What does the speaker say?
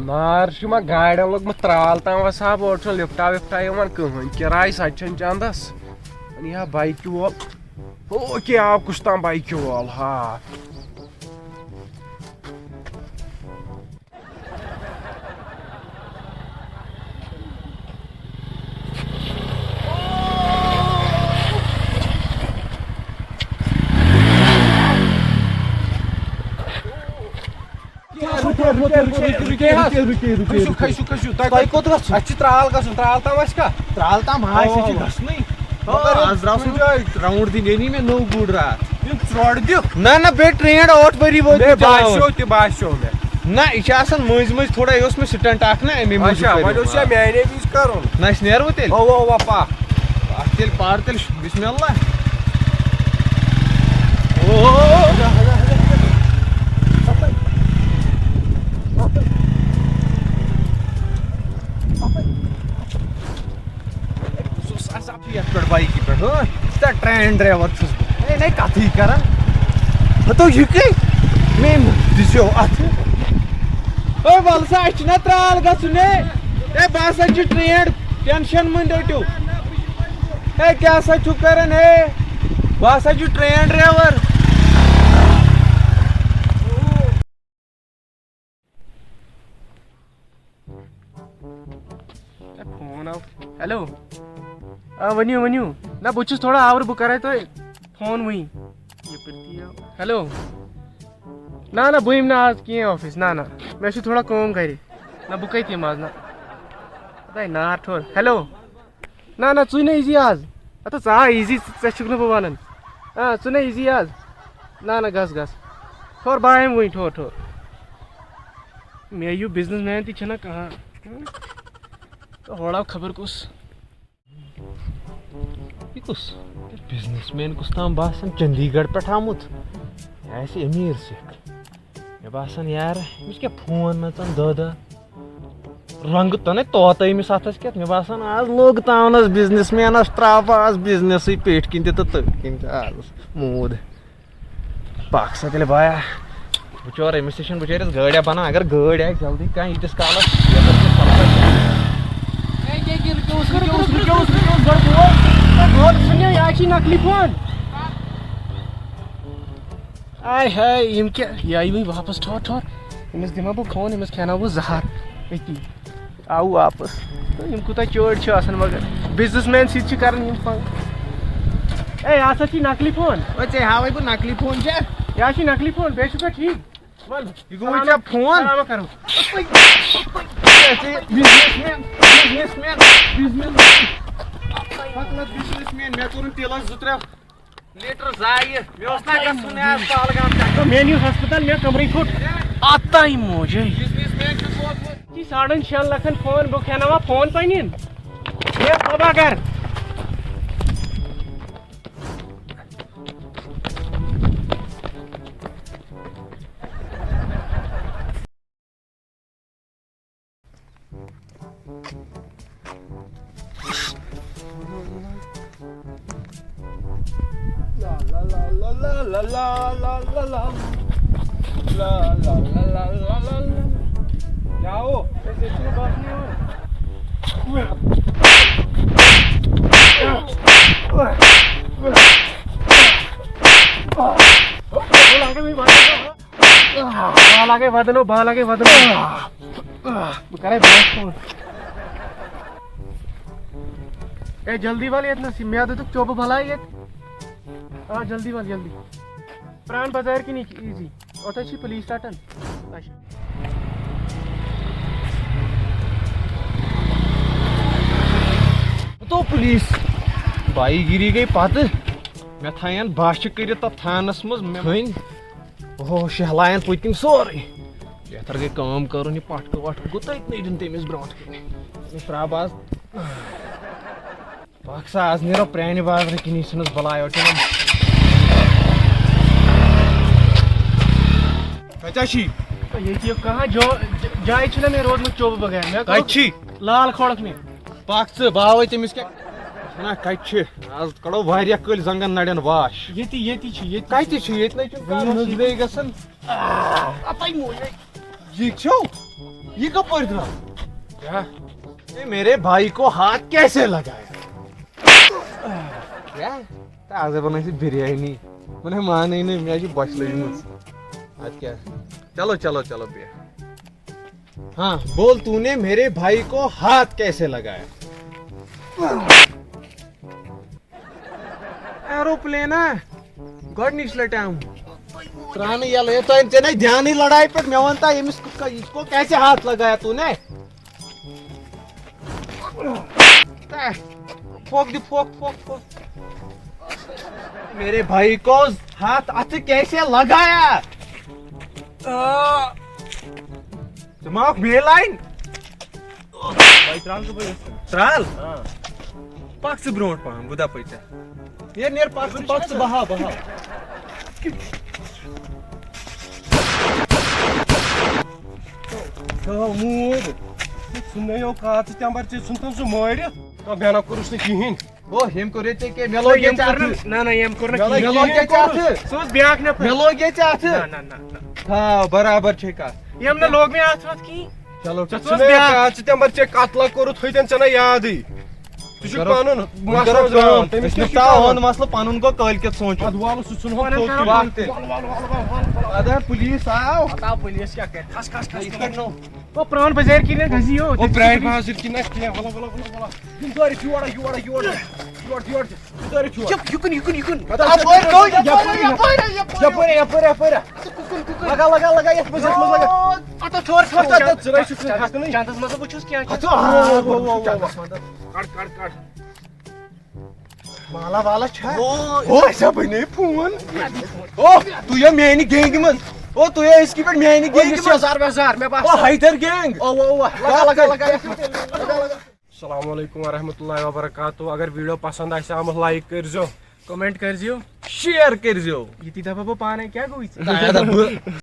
नार गाड़ियां लोग त्राल तम साहब और लिफ्टा विफ्टा कहन किराय सचन चंदस यह बाइक वोल हो क्या कुछ तम बाइक वोल हाँ त्राल त्राल तम त्राल तम राउंड दिन मे नो गुड रात ना ना बे ट्रेन 8 वरी वो बास्यो मे ना यह मज मज थोड़ा ये मे स्टंट ना अमे माने विज कर ना नेरो तेल पा तेल पार तेल बिस्मिल्लाह बाइक पे ट्रेन ड्राइवर नहीं कथ कर तो यह मे दिसो अथ वल सा ना त्राल गे बस ट्रेन टेंशन मन रटो क्या कर बस ट्रेन ड्राइवर फोन आओ हेलो वनियो वनियो ना बहुत थोड़ा आवर बह कर तो फोन वही हेलो ना ना बह ना आज कह ऑफिस ना ना मे थोड़ा कम कर ना बह कत आज ना पता नार ठोर हेलो ना ना चुई ना इजी आज अत चा इजी ऐ बह वन चु ना इजी आज ना ना गस गस ठोर बह अम वही ठोर ठोर मे यू बिजनेस मैन तना कहाँ तो होड़ा खबर कुस बिजनेसमैन कुछ ताम बासन चंडीगढ़ पे आमुत ऐसे अमीर सिख मे बासन यार क्या फोन नचन दह रंग तो ना तोत अमिस अथस क्या मे बासन आज लोग तावनस बिजनेसमैनस त्राव आज बिजनेस पेट किन तो किन आज मूद पाक सा तेल बाया बचोर अमिस बचारिस गाड़िया बना अगर गाड़ी आ जल्दी कह यीतिस कालस नकली फोन आय हाय यम क्या यही वापस ठोर ठोर अमिस दिमा बह फोन अमिस खेना बह जहर अती आऊ वापस यम कुता चोर मगर बिजनेसमैन सत कर फंग ए यह नकली फोन चे हावे बह नकली फोन यह नकली फोन बे ठीक फोन करो बिजनेसमैन मे कोर तेलस 2-3 लीटर जाय मे नीव हस्पताल मे कमर फुट आता मोजे बिजनेसमैन 6.5 लाख फोन बह खेना फोन पन तबाह कर जाओ बात नहीं लागे वदनो बा लागे वदनो करे फोन ए जल्दी वाली इतना सिम्या दे तो चोप भला ये हाँ जल्दी वाली जल्दी प्राण बाजार की नहीं इजी और अच्छी पुलिस स्टेशन तो पुलिस बाईगिरी गई पत मे थान बाश कर थानस मज ओह शहलायन पतिम सोरे बेहतर गई काम कर पटक वटक गो तथ दिन तमिस ब्रोट त्राब आज पाक सा आज नीरो प्रान बाजार किन बलायो कची ये कहाँ जाय मे रोड चोब बगैर कची लाल खोड़क में पाक बाव तमिस क्या ना कत आज कड़ो वारिया कल जंगन नड़न वाश ये कत गसन ये छो ये कब पड़ रहा? क्या? ये मेरे भाई को हाथ कैसे लगाया? क्या? आज बनाई बिरयानी मैंने मान ही नहीं मैं बच लगी आज क्या? चलो चलो चलो भैया। हाँ बोल, तूने मेरे भाई को हाथ कैसे लगाया? एरोप्लेन है गॉडनिश लटाऊं त्राण याल ये तो इनसे नहीं ध्यान ही लड़ाई पर मैं वनता ये इसको कैसे हाथ लगाया तूने? फोक दी फोक फोक फोक। मेरे भाई को हाथ कैसे लगाया? दिमाग बेलाइन त्राल पक्ष ब्रोट पहन गुदा पैसा ये नेर पक्ष बहा बहा मूद सुनयो कात तंबर चे सुनतन सु मोर तो बेना कुरुस ने किहिन ओ हेम को रेते के मेलो के चाथ ना ना यम करना मेलो के चाथ सोच ब्याक न मेलो के चाथ ना ना ना हां बराबर ठेका यम न लोग में हाथ की चलो सुनयो कात तंबर चे कातला करू थोइतन चना याद ही तुझे कानून मसला जान तमिस के तावन मसला कानून को कल के सोच अदवाल सुन हो वक्त अदर पुलिस आओ बता पुलिस क्या कर खस खस खस वो प्राण बाजार की ने घसी हो ओ ब्रांड हाजिर की ना किया वला वला वला वला युवाड़ा युवाड़ा युवाड़ा युवाड़ा युकुन अब और को या पर लगा ये मजत लगा अतो छोर जरा शुक्र हाथ नहीं चांदस मस बुछुस क्या काट माला वाला छा ओ ऐसा बने फोन ओ तू ये मेनी गैंग में ओ तू ये इसकी पर मेनी गैंग में बाजार में ओ हैदर गैंग ओ लगा अस्सलाम वालेकुम व रहमतुल्लाहि व बरकातहू अगर वीडियो पसंद आए हम लाइक कर जो कमेंट कर जियो शेयर कर जो ये दफा पाने क्या गई